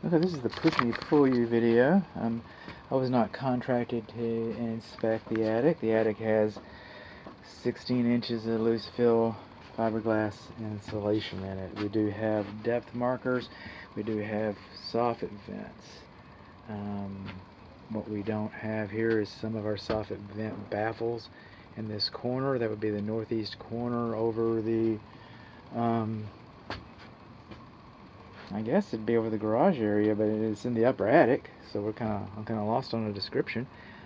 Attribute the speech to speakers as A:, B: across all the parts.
A: Okay, this is the push me pull you video. I was not contracted to inspect the attic. The attic has 16 inches of loose fill fiberglass insulation in it. We do have depth markers. We do have soffit vents. What we don't have here is some of our soffit vent baffles in this corner. That would be the northeast corner over the I guess it'd be over the garage area, but it's in the upper attic, so I'm kind of lost on the description.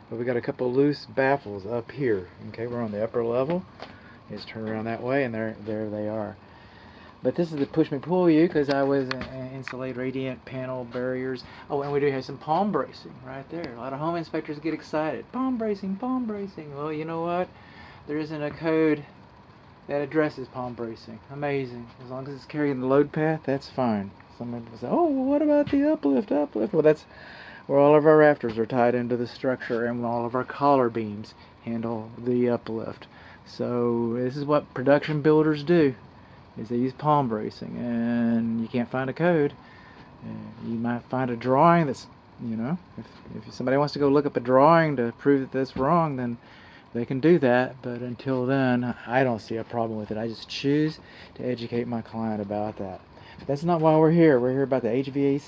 A: But we got a couple loose baffles up here. Okay, we're on the upper level. Just turn around that way, and there they are. But this is the push me pull you because I was insulate radiant panel barriers. Oh, and we do have some palm bracing right there. A lot of home inspectors get excited. Palm bracing, palm bracing. Well, you know what? There isn't a code that addresses palm bracing. Amazing. As long as it's carrying the load path, that's fine. Some people say, oh, well, what about the uplift? Well, that's where all of our rafters are tied into the structure, and all of our collar beams handle the uplift. So this is what production builders do, is they use palm bracing, and you can't find a code. You might find a drawing that's, if somebody wants to go look up a drawing to prove that that's wrong, then they can do that, but until then, I don't see a problem with it. I just choose to educate my client about that. That's not why we're here. We're here about the HVAC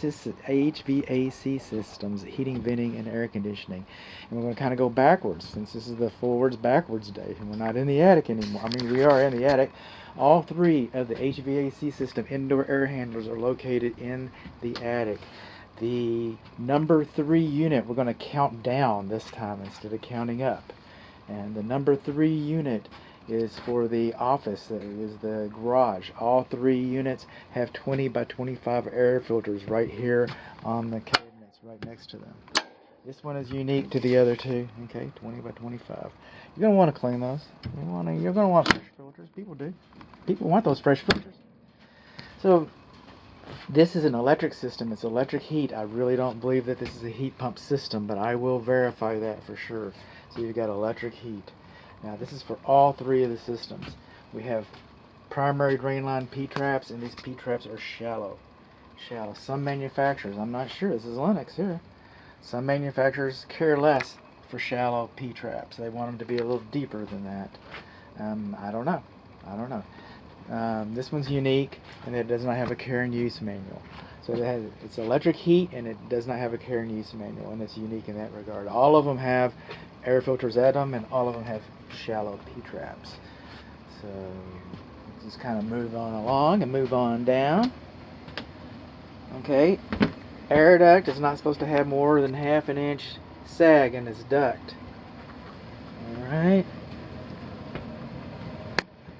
A: systems, heating, venting, and air conditioning. And we're going to kind of go backwards, since this is the forwards backwards day, and we're not in the attic anymore. I mean, we are in the attic. All three of the HVAC system indoor air handlers are located in the attic. The number 3 unit, we're going to count down this time instead of counting up. And the number 3 unit is for the office, that is the garage. All 3 units have 20 by 25 air filters right here on the cabinets right next to them. This one is unique to the other two. Okay, 20 by 25. You're going to want to clean those. You're going to want fresh filters. People do. People want those fresh filters. So this is an electric system. It's electric heat. I really don't believe that this is a heat pump system, but I will verify that for sure. So you've got electric heat. Now this is for all 3 of the systems. We have primary drain line P-traps, and these P-traps are shallow. Some manufacturers, I'm not sure, this is Lennox here. Some manufacturers care less for shallow P-traps. They want them to be a little deeper than that. I don't know. This one's unique, and it does not have a care and use manual. So it's electric heat, and it does not have a care and use manual, and it's unique in that regard. All of them have air filters at them, and all of them have shallow P-traps. So just kind of move on along and move on down. Okay, air duct is not supposed to have more than ½ an inch sag in its duct. Alright,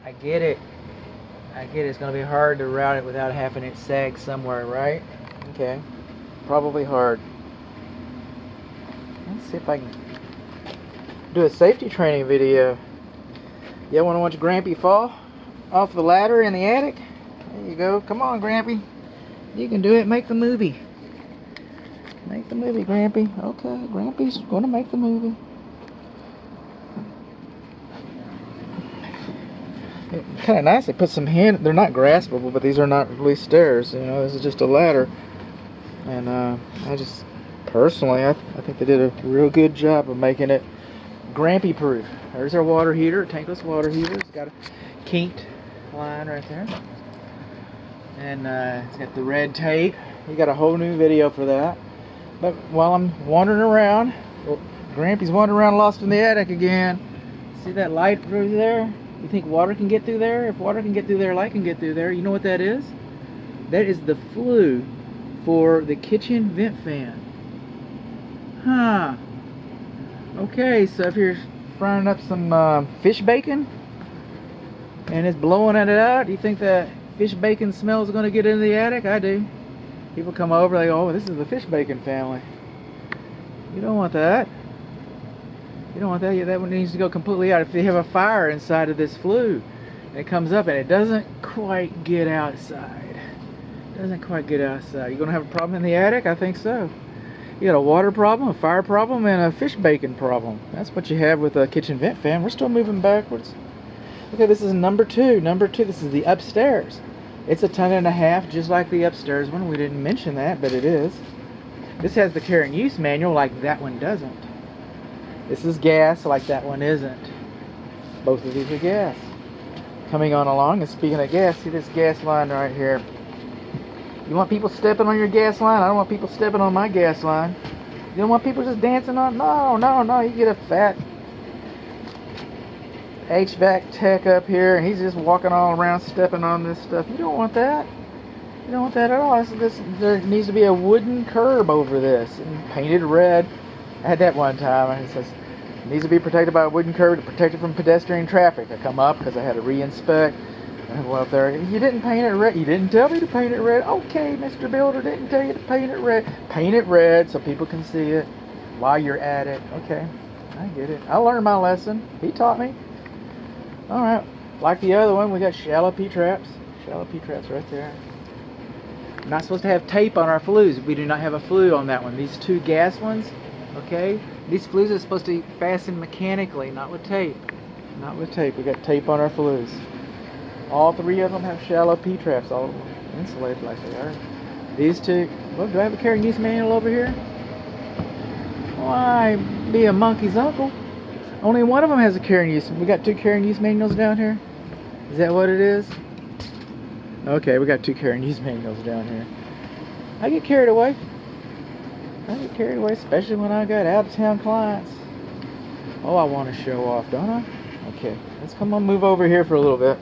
A: I get it. It's going to be hard to route it without ½ an inch sag somewhere, right? Okay, probably hard. Let's see if I can do a safety training video. You want to watch Grampy fall off the ladder in the attic? There you go. Come on, Grampy. You can do it. Make the movie. Make the movie, Grampy. Okay, Grampy's going to make the movie. Kind of nice. They put some they're not graspable, but these are not really stairs. This is just a ladder. And I just, personally, I think they did a real good job of making it Grampy proof. There's our water heater, tankless water heater. It's got a kinked line right there. And it's got the red tape. We got a whole new video for that. But while I'm wandering around, Grampy's wandering around lost in the attic again. See that light through there? You think water can get through there? If water can get through there, light can get through there. You know what that is? That is the flue for the kitchen vent fan. Huh. Okay, so if you're frying up some fish bacon and it's blowing it out, do you think that fish bacon smell is going to get into the attic? I do. People come over, they go, oh, this is the fish bacon family. You don't want that. You don't want that. That one needs to go completely out. If you have a fire inside of this flue, and it comes up and it doesn't quite get outside. You going to have a problem in the attic? I think so. You got a water problem, a fire problem, and a fish bacon problem. That's what you have with a kitchen vent fan. We're still moving backwards. Okay, this is number 2. This is the upstairs. It's a 1.5 tons, just like the upstairs one. We didn't mention that, but it is. This has the care and use manual, like that one doesn't. This is gas, like that one isn't. Both of these are gas. Coming on along, and speaking of gas, see this gas line right here. You want people stepping on your gas line? I don't want people stepping on my gas line. You don't want people just dancing on? No, no, no. You get a fat HVAC tech up here, and he's just walking all around stepping on this stuff. You don't want that. You don't want that at all. There needs to be a wooden curb over this and painted red. I had that one time, and it says it needs to be protected by a wooden curb to protect it from pedestrian traffic. I come up because I had to re-inspect. And I go up there. You didn't paint it red. You didn't tell me to paint it red. Okay, Mr. Builder, didn't tell you to paint it red. Paint it red so people can see it while you're at it. Okay, I get it. I learned my lesson. He taught me. All right, like the other one, we got shallow P-traps. Shallow P-traps right there. Not supposed to have tape on our flues. We do not have a flue on that one. These two gas ones, okay? These flues are supposed to be fastened mechanically, not with tape. Not with tape. We got tape on our flues. All three of them have shallow P-traps, all of them insulated like they are. These two, well, do I have a care and use manual over here? Why, be a monkey's uncle. Only one of them has a care and use. We got two care and use manuals down here? Is that what it is? Okay, we got two care and use manuals down here. I get carried away. I get carried away, especially when I got out-of-town clients. Oh, I want to show off, don't I? Okay, let's come on, move over here for a little bit.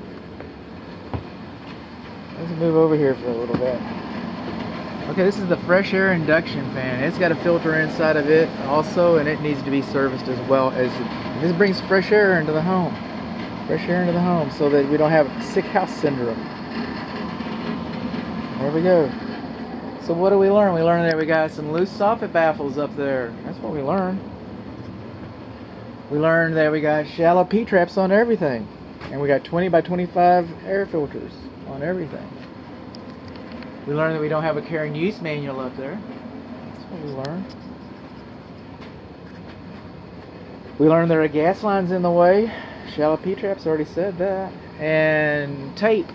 A: Let's move over here for a little bit. Okay, this is the fresh air induction fan. It's got a filter inside of it also, and it needs to be serviced as well. As this brings fresh air into the home. Fresh air into the home so that we don't have sick house syndrome. There we go. So what do we learn? We learned that we got some loose soffit baffles up there. That's what we learned. We learned that we got shallow P-traps on everything. And we got 20 by 25 air filters on everything. We learned that we don't have a care and use manual up there. That's what we learned. We learned there are gas lines in the way. Shallow P-traps, already said that. And tape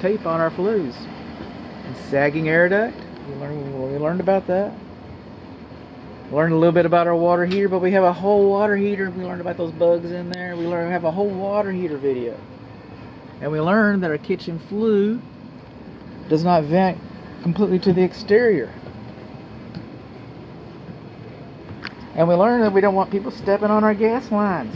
A: on our flues. And sagging air duct. We learned about that. We learned a little bit about our water heater, but we have a whole water heater. We learned about those bugs in there. We have a whole water heater video. And we learned that our kitchen flue does not vent completely to the exterior. And we learned that we don't want people stepping on our gas lines.